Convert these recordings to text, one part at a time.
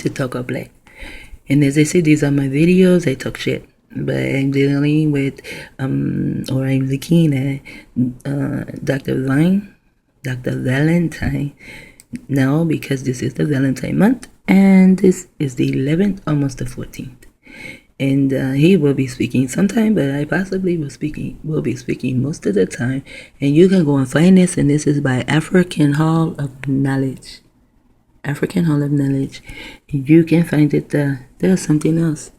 shit talker black. And as I say, these are my videos. I talk shit, but I'm dealing with or I'm looking at Dr. ValentINE now, because this is the Valentine month, and this is the 11th, almost the 14th. And he will be speaking sometime, but I possibly will be speaking most of the time. And you can go and find this, and this is by African Hall of Knowledge. African Hall of Knowledge. You can find it there. There's something else.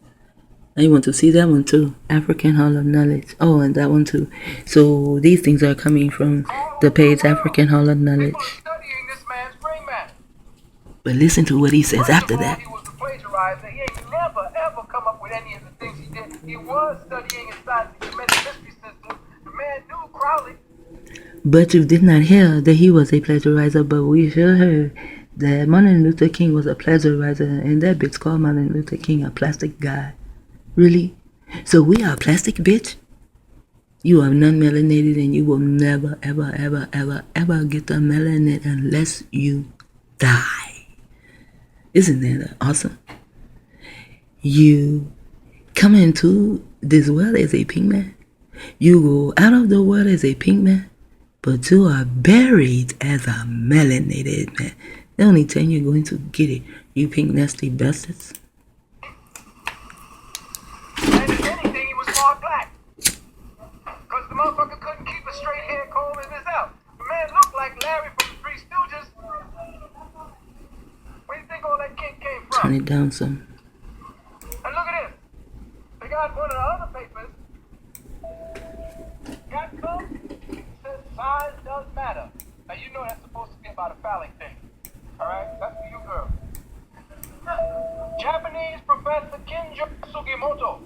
I want to see that one too. African Hall of Knowledge. Oh, and that one too. So these things are coming from the page African Hall of Knowledge. But listen to what he says after that. He was a plagiarizer. He ain't never ever come up with any of the things he did. He was studying inside the Kemetic mystery system. The man knew Crowley. But you did not hear that he was a plagiarizer, but we sure heard that Martin Luther King was a plagiarizer, and that bitch called Martin Luther King a plastic guy. Really? So we are plastic, bitch? You are non-melanated, and you will never, ever, ever, ever, ever get the melanin unless you die. Isn't that awesome? You come into this world as a pink man. You go out of the world as a pink man, but you are buried as a melanated man. The only time you're going to get it, you pink nasty bastards. And if anything, he was all black. Because the motherfucker couldn't keep a straight hair comb in his out. The man looked like Larry from the Three Stooges. Where do you think all that kid came from? Turn it down some. And look at this. They got one of the other papers. Got some? Says size does matter. Now you know that's supposed to be about a phallic thing. Alright? That's for you girls. Japanese professor Kinjo Sugimoto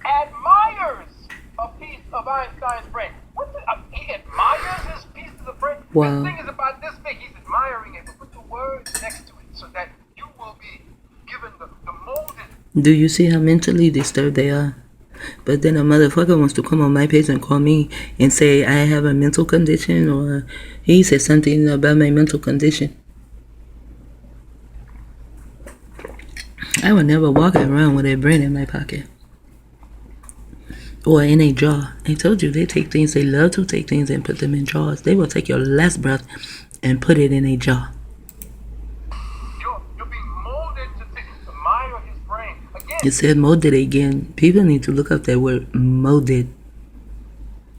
admires a piece of Einstein's brain. He admires his pieces of brain? Wow. This thing is about this big. He's admiring it, but put the words next to it so that you will be given the molded. Do you see how mentally disturbed they are? But then a motherfucker wants to come on my page and call me and say I have a mental condition, or he said something about my mental condition. I would never walk around with a brain in my pocket or in a jar. I told you, they love to take things and put them in jars. They will take your last breath and put it in a jar. You're being molded to admire his brain. Again. You said molded again. People need to look up that word molded.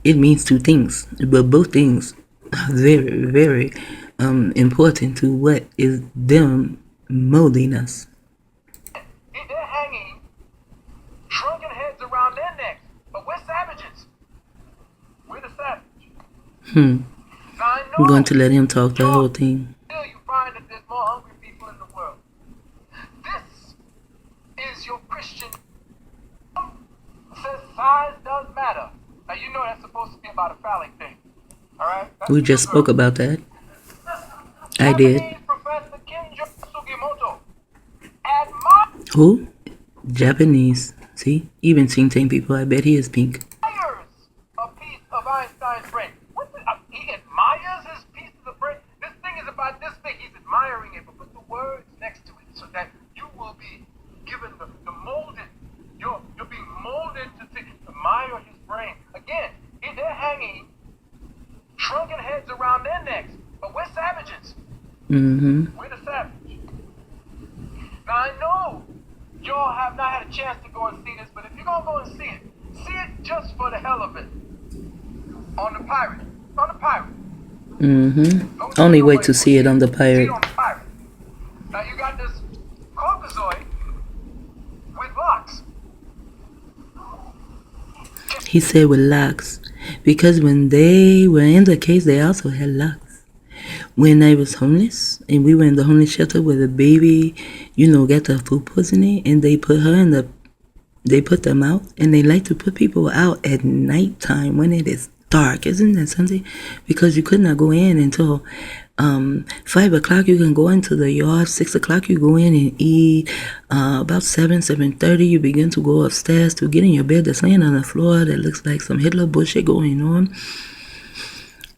It means two things, but both things are very, very important to what is them molding us. They're hanging shrunken heads around their necks, but we're savages. We're the savage. I'm going to let him talk the whole thing. Still, you find that there's more hungry people in the world. This is your Christian. Says size does matter. Now you know that's supposed to be about a phallic thing. All right? We just spoke about that. I did. Professor Kinjo Sugimoto. Who? Japanese. See? Even think tank people, I bet he is pink. Admires a piece of Einstein's brain. He admires his pieces of brain. This thing is about this big. He's admiring it, but put the words next to it so that you will be given the molded. You're being molded to admire his brain. Again, they're hanging shrunken heads around their necks, but we're savages. We're the savage. Now I know y'all have not had a chance to go and see this, but if you're gonna go and see it just for the hell of it. On the pirate. Only way to see it on the pirate. Now you got this Caucasoid with locks. He said with locks, because when they were in the case, they also had locks. When I was homeless, and we were in the homeless shelter where the baby, got the food poisoning, and they put them out, and they like to put people out at nighttime when it is dark. Isn't that something? Because you could not go in until 5 o'clock. You can go into the yard. 6 o'clock you go in and eat. About 7:30 you begin to go upstairs to get in your bed that's laying on the floor that looks like some Hitler bullshit going on.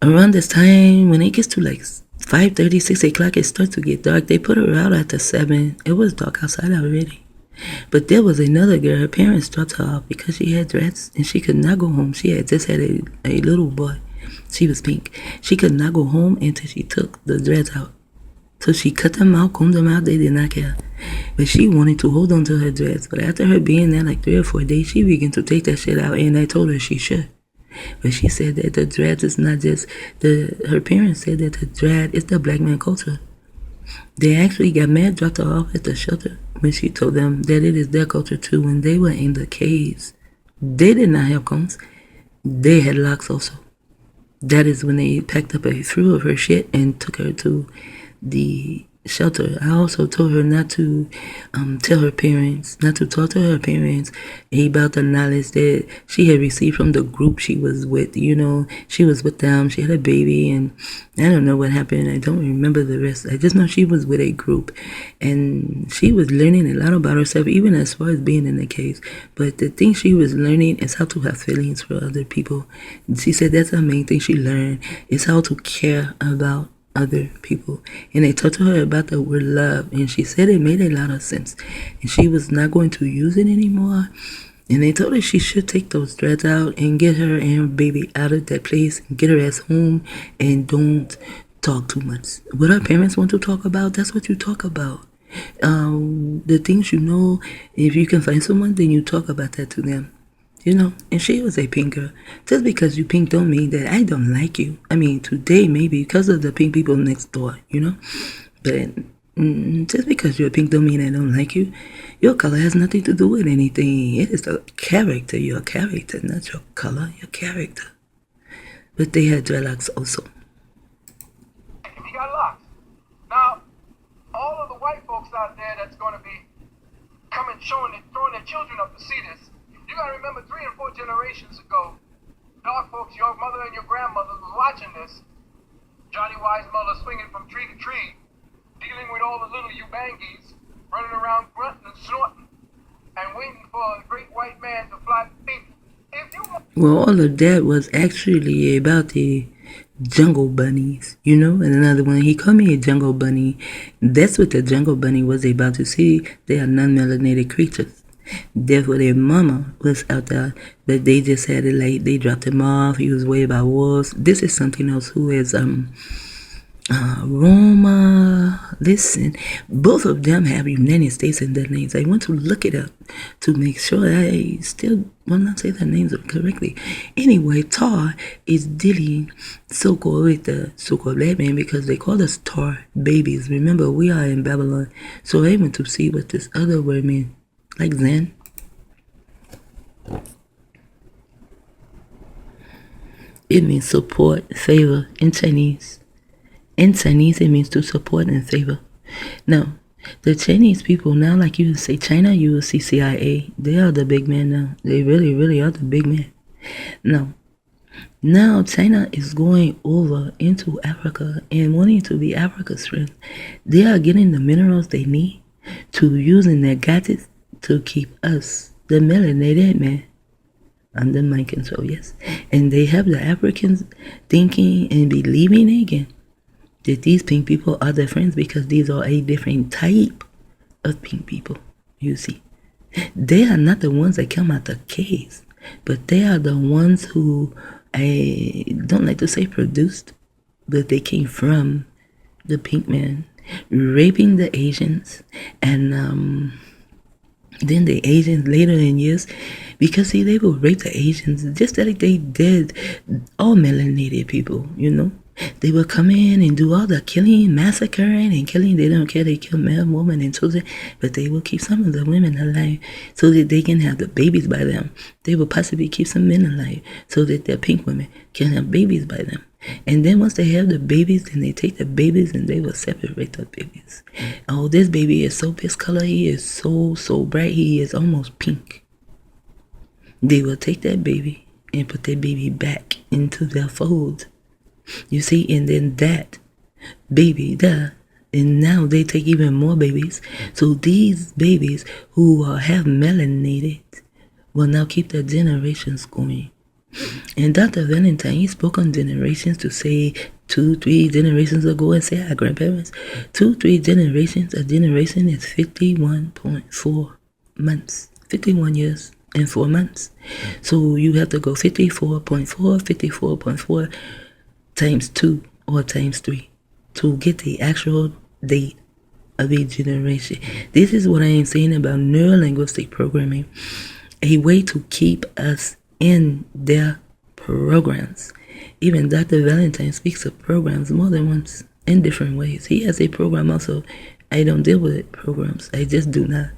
Around this time, when it gets to like 5:30, 6 o'clock, it starts to get dark. They put her out after 7. It was dark outside already. But there was another girl, her parents dropped her off because she had dreads and she could not go home. She had just had a little boy. She was pink. She could not go home until she took the dreads out. So she cut them out, combed them out, they did not care. But she wanted to hold on to her dreads. But after her being there like 3 or 4 days, she began to take that shit out, and I told her she should. But she said that the dreads is not just her parents said that the dread is the black man culture. They actually got mad, dropped her off at the shelter when she told them that it is their culture too. When they were in the caves, they did not have combs. They had locks also. That is when they packed up a few of her shit and took her to the shelter. I also told her not to tell her parents, not to talk to her parents about the knowledge that she had received from the group she was with. You know, she was with them, she had a baby, and I don't know what happened. I don't remember the rest. I just know she was with a group, and she was learning a lot about herself, even as far as being in the case. But the thing she was learning is how to have feelings for other people. She said that's the main thing she learned, is how to care about other people. And they talked to her about the word love, and she said it made a lot of sense, and she was not going to use it anymore. And they told her she should take those dreads out and get her and her baby out of that place and get her ass home and don't talk too much. What her parents want to talk about, that's what you talk about. The things you know, if you can find someone, then you talk about that to them. You know, and she was a pink girl. Just because you pink don't mean that I don't like you. I mean, today maybe because of the pink people next door, you know. But just because you're pink don't mean I don't like you. Your color has nothing to do with anything. It is the character, your character, not your color, your character. But they had dreadlocks also. He got locks. Now, all of the white folks out there that's going to be coming, throwing their children up to see this, you gotta remember 3 and 4 generations ago, dark folks, your mother and your grandmother was watching this. Johnny Weissmuller swinging from tree to tree, dealing with all the little Ubangis, running around grunting and snorting, and waiting for a great white man to fly. Well, all of that was actually about the jungle bunnies, you know. And another one, he called me a jungle bunny. That's what the jungle bunny was about to see. They are non-melanated creatures. Therefore, their mama was out there, but they just had it like they dropped him off. He was way by wolves. This is something else. Who is Roma? Listen, both of them have United States in their names. I want to look it up to make sure I still will not say their names correctly. Anyway, Tar is dealing so-called with the so-called black man because they call us Tar babies. Remember, we are in Babylon, so I went to see what this other word means. Like Zen. It means support, favor in Chinese. In Chinese, it means to support and favor. Now, the Chinese people now, like you would say China, you will see CIA. They are the big man now. They really, really are the big man. Now China is going over into Africa and wanting to be Africa's friend. They are getting the minerals they need to using their gadgets to keep us, the melanated man, under mind control, yes. And they have the Africans thinking and believing again that these pink people are their friends because these are a different type of pink people, you see. They are not the ones that come out the caves, but they are the ones who, I don't like to say produced, but they came from the pink man, raping the Asians, and then the Asians later in years, because see, they will rape the Asians just like they did all melanated people, you know. They will come in and do all the killing, massacring and killing. They don't care. They kill men, women, and children, but they will keep some of the women alive so that they can have the babies by them. They will possibly keep some men alive so that their pink women can have babies by them. And then once they have the babies, then they take the babies and they will separate the babies. Oh, this baby is so this color. He is so bright. He is almost pink. They will take that baby and put that baby back into their fold. You see, and then that baby, and now they take even more babies. So these babies who have melanated will now keep their generations going. And Dr. Valentine, he spoke on generations to say 2-3 generations ago and say our grandparents. 2-3 generations, a generation is 51.4 months. 51 years and 4 months. So you have to go 54.4 times 2 or times 3 to get the actual date of a generation. This is what I am saying about neurolinguistic programming, a way to keep us in their programs. Even Dr. Valentine speaks of programs more than once in different ways. He has a program also. I don't deal with programs. I just do not.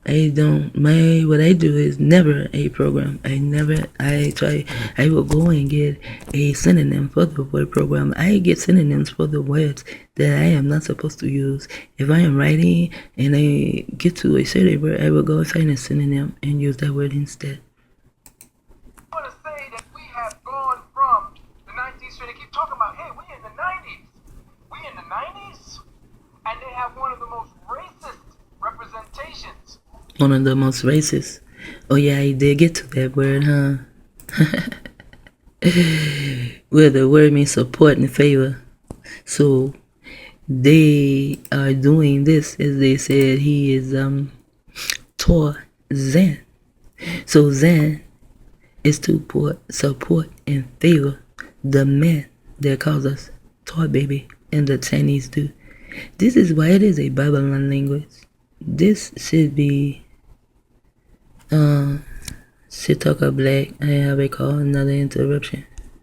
What I do is never a program. I will go and get a synonym for the word program. I get synonyms for the words that I am not supposed to use. If I am writing and I get to a certain word, I will go and find a synonym and use that word instead. I want to say that we have gone from the 19th century. They keep talking about, hey, we in the 90s. We in the 90s? And they have one of the most racist representations. One of the most racist. Oh yeah, I did get to that word, huh? Well, the word means support and favor. So they are doing this, as they said, he is Tor Zan. So Zan is to support and favor the man that calls us Tor baby, and the Chinese do. This is why it is a Babylon language. This should be Sitaka Black. I have a call, another interruption.